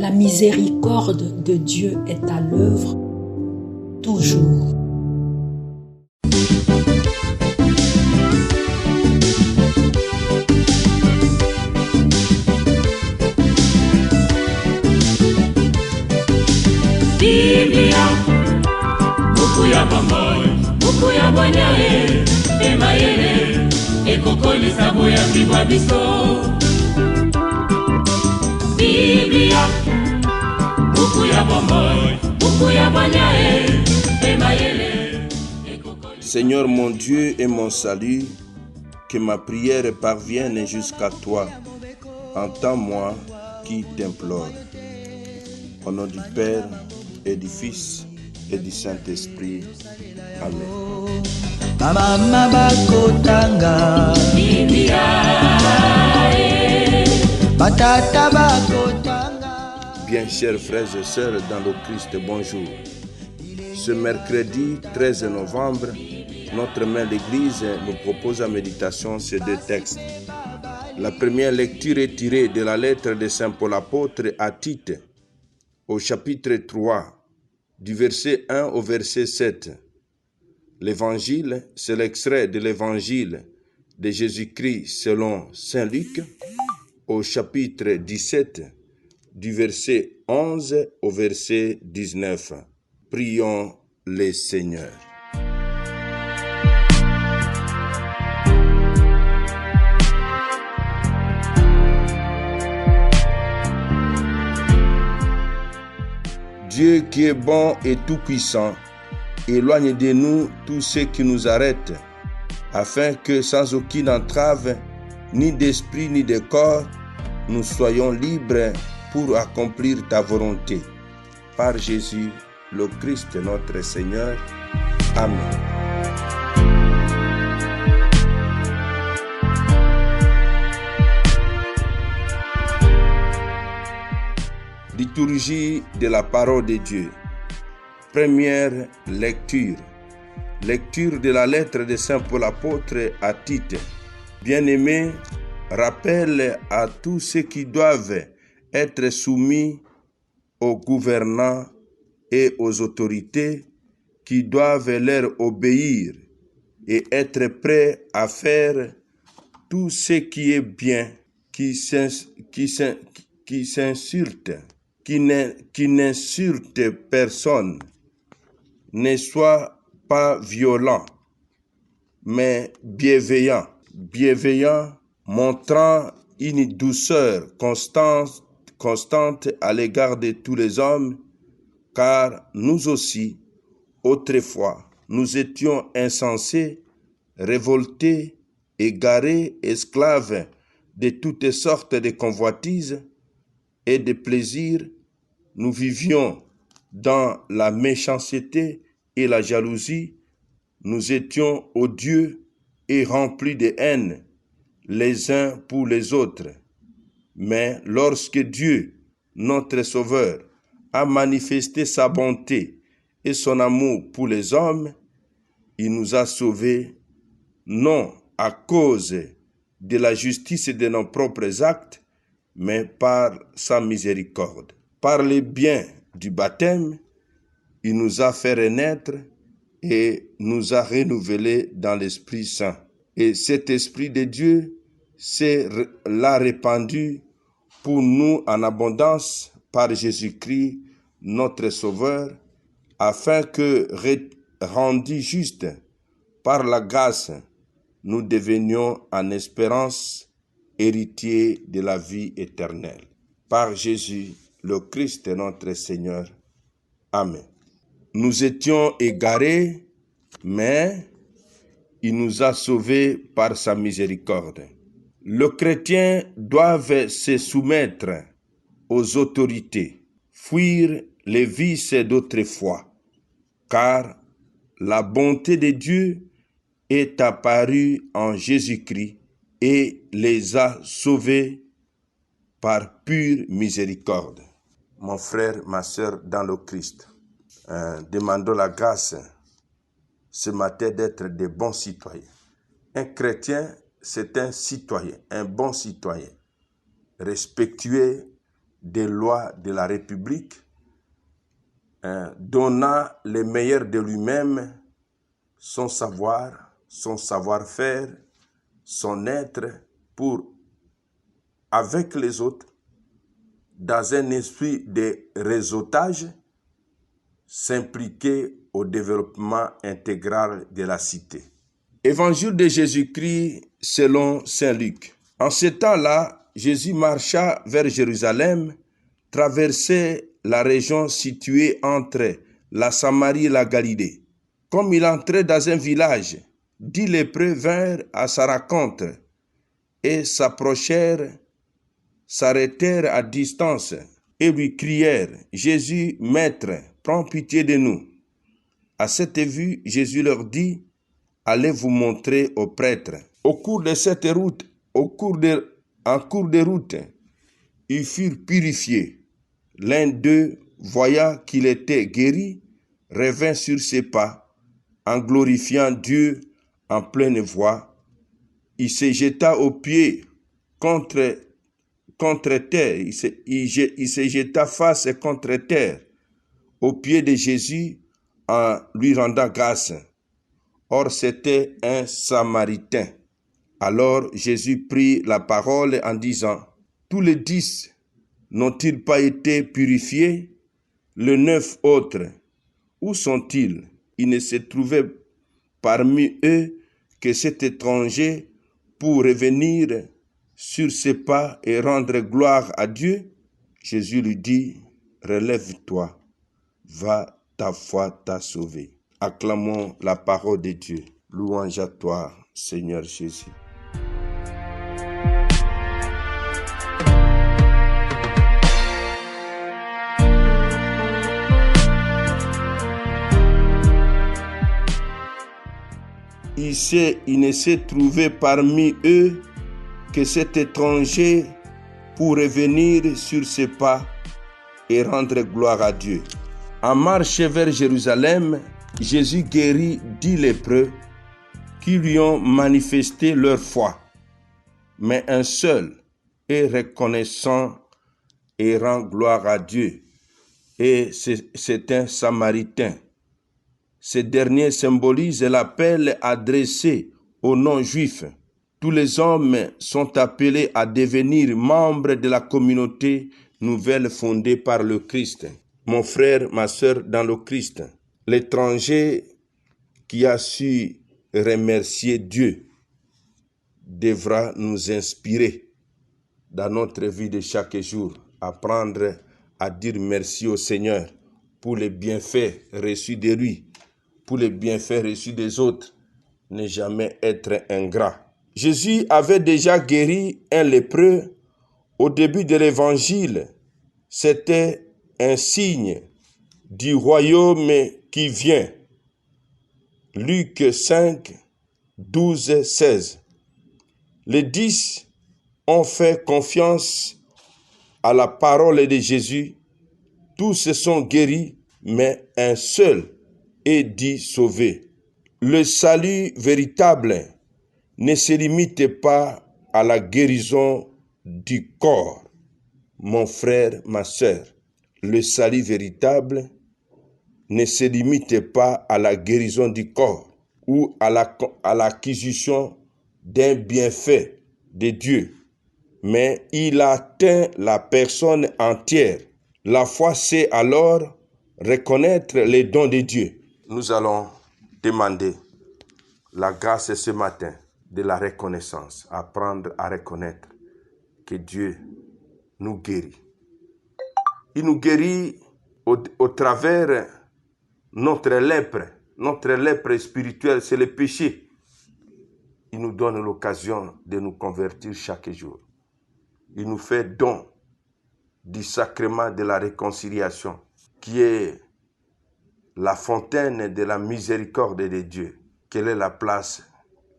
La miséricorde de Dieu est à l'œuvre toujours. Biblia, buku ya bomoi, buku ya bonyae, emayele, ekokolisa boya bibwa biso. Biblia, buku ya bomoi, buku ya bonyae, emayele, ekokolisa. Seigneur mon Dieu et mon salut, que ma prière parvienne jusqu'à toi. Entends-moi qui t'implore. Au nom du Père et du Fils et du Saint-Esprit. Amen. Mama bakotanga batata bakotanga. Bien chers frères et sœurs dans le Christ, bonjour. Ce mercredi 13 novembre, notre mère l'Église nous propose en méditation ces deux textes. La première lecture est tirée de la lettre de Saint Paul apôtre à Tite, au chapitre 3, du verset 1 au verset 7. L'évangile, c'est l'extrait de l'évangile de Jésus-Christ selon Saint Luc, au chapitre 17, du verset 11 au verset 19. Prions le Seigneur. Dieu qui est bon et tout-puissant, éloigne de nous tout ce qui nous arrête, afin que sans aucune entrave, ni d'esprit ni de corps, nous soyons libres pour accomplir ta volonté. Par Jésus, le Christ notre Seigneur. Amen. Liturgie de la parole de Dieu. Première lecture. Lecture de la lettre de Saint Paul apôtre à Tite. Bien-aimés, rappelle à tous ceux qui doivent être soumis aux gouvernants et aux autorités, qui doivent leur obéir et être prêts à faire tout ce qui est bien, qui n'insulte personne, ne soit pas violent, mais bienveillant, montrant une douceur constante à l'égard de tous les hommes, car nous aussi, autrefois, nous étions insensés, révoltés, égarés, esclaves de toutes sortes de convoitises et de plaisirs. Nous vivions dans la méchanceté et la jalousie. Nous étions odieux et remplis de haine les uns pour les autres. Mais lorsque Dieu, notre Sauveur, a manifesté sa bonté et son amour pour les hommes, il nous a sauvés, non à cause de la justice de nos propres actes, mais par sa miséricorde. Par le bien du baptême, il nous a fait renaître et nous a renouvelés dans l'Esprit Saint. Et cet Esprit de Dieu l'a répandu pour nous en abondance par Jésus-Christ, notre Sauveur, afin que, rendus justes par la grâce, nous devenions en espérance héritiers de la vie éternelle. Par Jésus, le Christ notre Seigneur. Amen. Nous étions égarés, mais il nous a sauvés par sa miséricorde. Le chrétien doit se soumettre aux autorités, fuir les vices d'autrefois, car la bonté de Dieu est apparue en Jésus-Christ et les a sauvés par pure miséricorde. Mon frère, ma sœur dans le Christ, demandons la grâce ce matin d'être des bons citoyens. Un chrétien, c'est un citoyen, un bon citoyen, respectueux des lois de la République, donna le meilleur de lui-même, son savoir, son savoir-faire, son être, pour, avec les autres, dans un esprit de réseautage, s'impliquer au développement intégral de la cité. Évangile de Jésus-Christ selon Saint Luc. En ce temps-là, Jésus marcha vers Jérusalem, traversait la région située entre la Samarie et la Galilée. Comme il entrait dans un village, 10 lépreux vinrent à sa rencontre et s'approchèrent, s'arrêtèrent à distance et lui crièrent, « Jésus, Maître, prends pitié de nous. » À cette vue, Jésus leur dit, « Allez vous montrer aux prêtres. » En cours de route, ils furent purifiés. L'un d'eux, voyant qu'il était guéri, revint sur ses pas, en glorifiant Dieu en pleine voix. Il se jeta aux pieds contre terre, il se jeta face contre terre, aux pieds de Jésus, en lui rendant grâce. Or, c'était un Samaritain. Alors Jésus prit la parole en disant, « Tous les 10 n'ont-ils pas été purifiés? Les 9 autres, où sont-ils? » Il ne se trouvait parmi eux que cet étranger pour revenir sur ses pas et rendre gloire à Dieu. Jésus lui dit, « Relève-toi, va, ta foi t'a sauvé. » Acclamons la parole de Dieu. Louange à toi, Seigneur Jésus. Il ne s'est trouvé parmi eux que cet étranger pour revenir sur ses pas et rendre gloire à Dieu. En marche vers Jérusalem, Jésus guérit 10 lépreux qui lui ont manifesté leur foi. Mais un seul est reconnaissant et rend gloire à Dieu. Et c'est un Samaritain. Ce dernier symbolise l'appel adressé aux non-juifs. Tous les hommes sont appelés à devenir membres de la communauté nouvelle fondée par le Christ. Mon frère, ma sœur dans le Christ, l'étranger qui a su remercier Dieu devra nous inspirer dans notre vie de chaque jour, apprendre à dire merci au Seigneur pour les bienfaits reçus de lui, pour les bienfaits reçus des autres, ne jamais être ingrat. Jésus avait déjà guéri un lépreux au début de l'évangile. C'était un signe du royaume qui vient. Luc 5, 12, 16. Les 10 ont fait confiance à la parole de Jésus. Tous se sont guéris, mais un seul est dit sauvé. Le salut véritable ne se limite pas à la guérison du corps. Mon frère, ma sœur, le salut véritable ne se limite pas à la guérison du corps ou à l'acquisition d'un bienfait de Dieu, mais il atteint la personne entière. La foi, c'est alors reconnaître les dons de Dieu. Nous allons demander la grâce ce matin de la reconnaissance, apprendre à reconnaître que Dieu nous guérit. Il nous guérit au travers notre lèpre spirituelle, c'est le péché. Il nous donne l'occasion de nous convertir chaque jour. Il nous fait don du sacrement de la réconciliation, qui est la fontaine de la miséricorde de Dieu. Quelle est la place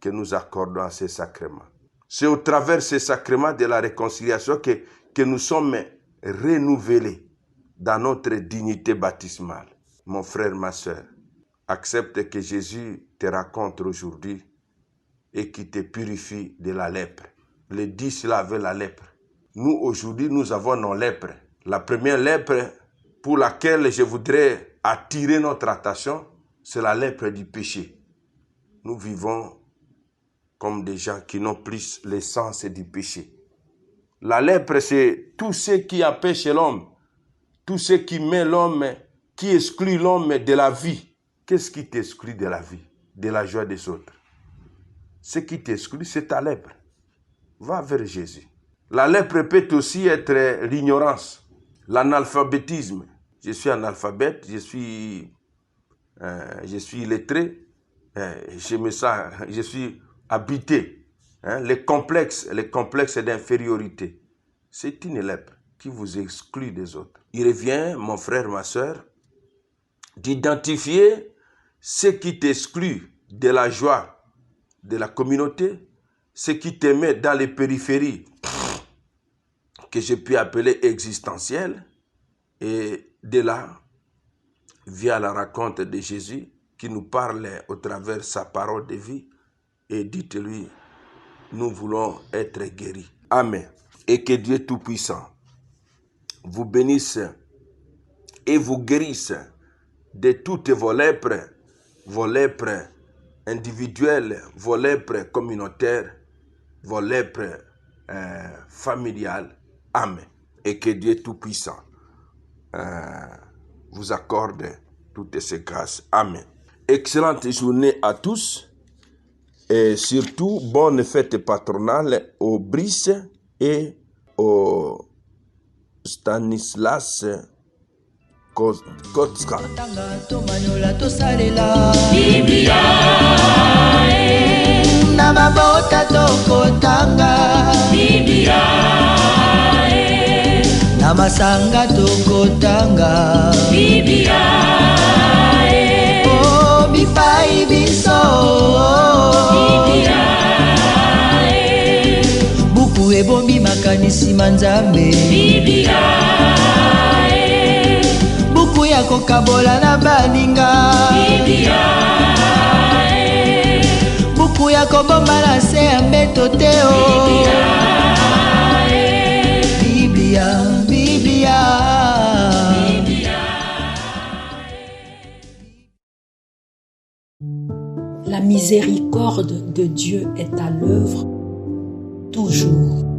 que nous accordons à ces sacrements? C'est au travers de ces sacrements de la réconciliation que nous sommes renouvelés dans notre dignité baptismale. Mon frère, ma sœur, accepte que Jésus te rencontre aujourd'hui et qui te purifie de la lèpre. Les 10 là avaient la lèpre. Nous, aujourd'hui, nous avons nos lèpres. La première lèpre pour laquelle je voudrais attirer notre attention, c'est la lèpre du péché. Nous vivons comme des gens qui n'ont plus l'essence du péché. La lèpre, c'est tout ce qui empêche l'homme, tout ce qui met l'homme, qui exclut l'homme de la vie. Qu'est-ce qui t'exclut de la vie, de la joie des autres? Ce qui t'exclut, c'est ta lèpre. Va vers Jésus. La lèpre peut aussi être l'ignorance, l'analphabétisme. Je suis analphabète, je suis illettré, je suis habité. Les complexes d'infériorité. C'est une lèpre qui vous exclut des autres. Il revient, mon frère, ma soeur, d'identifier ce qui t'exclut de la joie de la communauté, ce qui te met dans les périphéries que je peux appeler existentielles, et de là, via la raconte de Jésus qui nous parle au travers sa parole de vie, et dites-lui, nous voulons être guéris. Amen. Et que Dieu Tout-Puissant vous bénisse et vous guérisse de toutes vos lèpres individuelles, vos lèpres communautaires, vos lèpres familiales. Amen. Et que Dieu Tout-Puissant vous accorde toutes ces grâces. Amen. Excellente journée à tous et surtout bonne fête patronale au Brice et au Stanislas Kotska. Biblia na mabota tokotanga Biblia na masanga tokotanga Biblia oh bipai biso Biblia buku ebombi makanisi manzambe Biblia buku ya kokabola na baninga Biblia buku ya kobomba na se ya mbeto te o Biblia La miséricorde de Dieu est à l'œuvre toujours.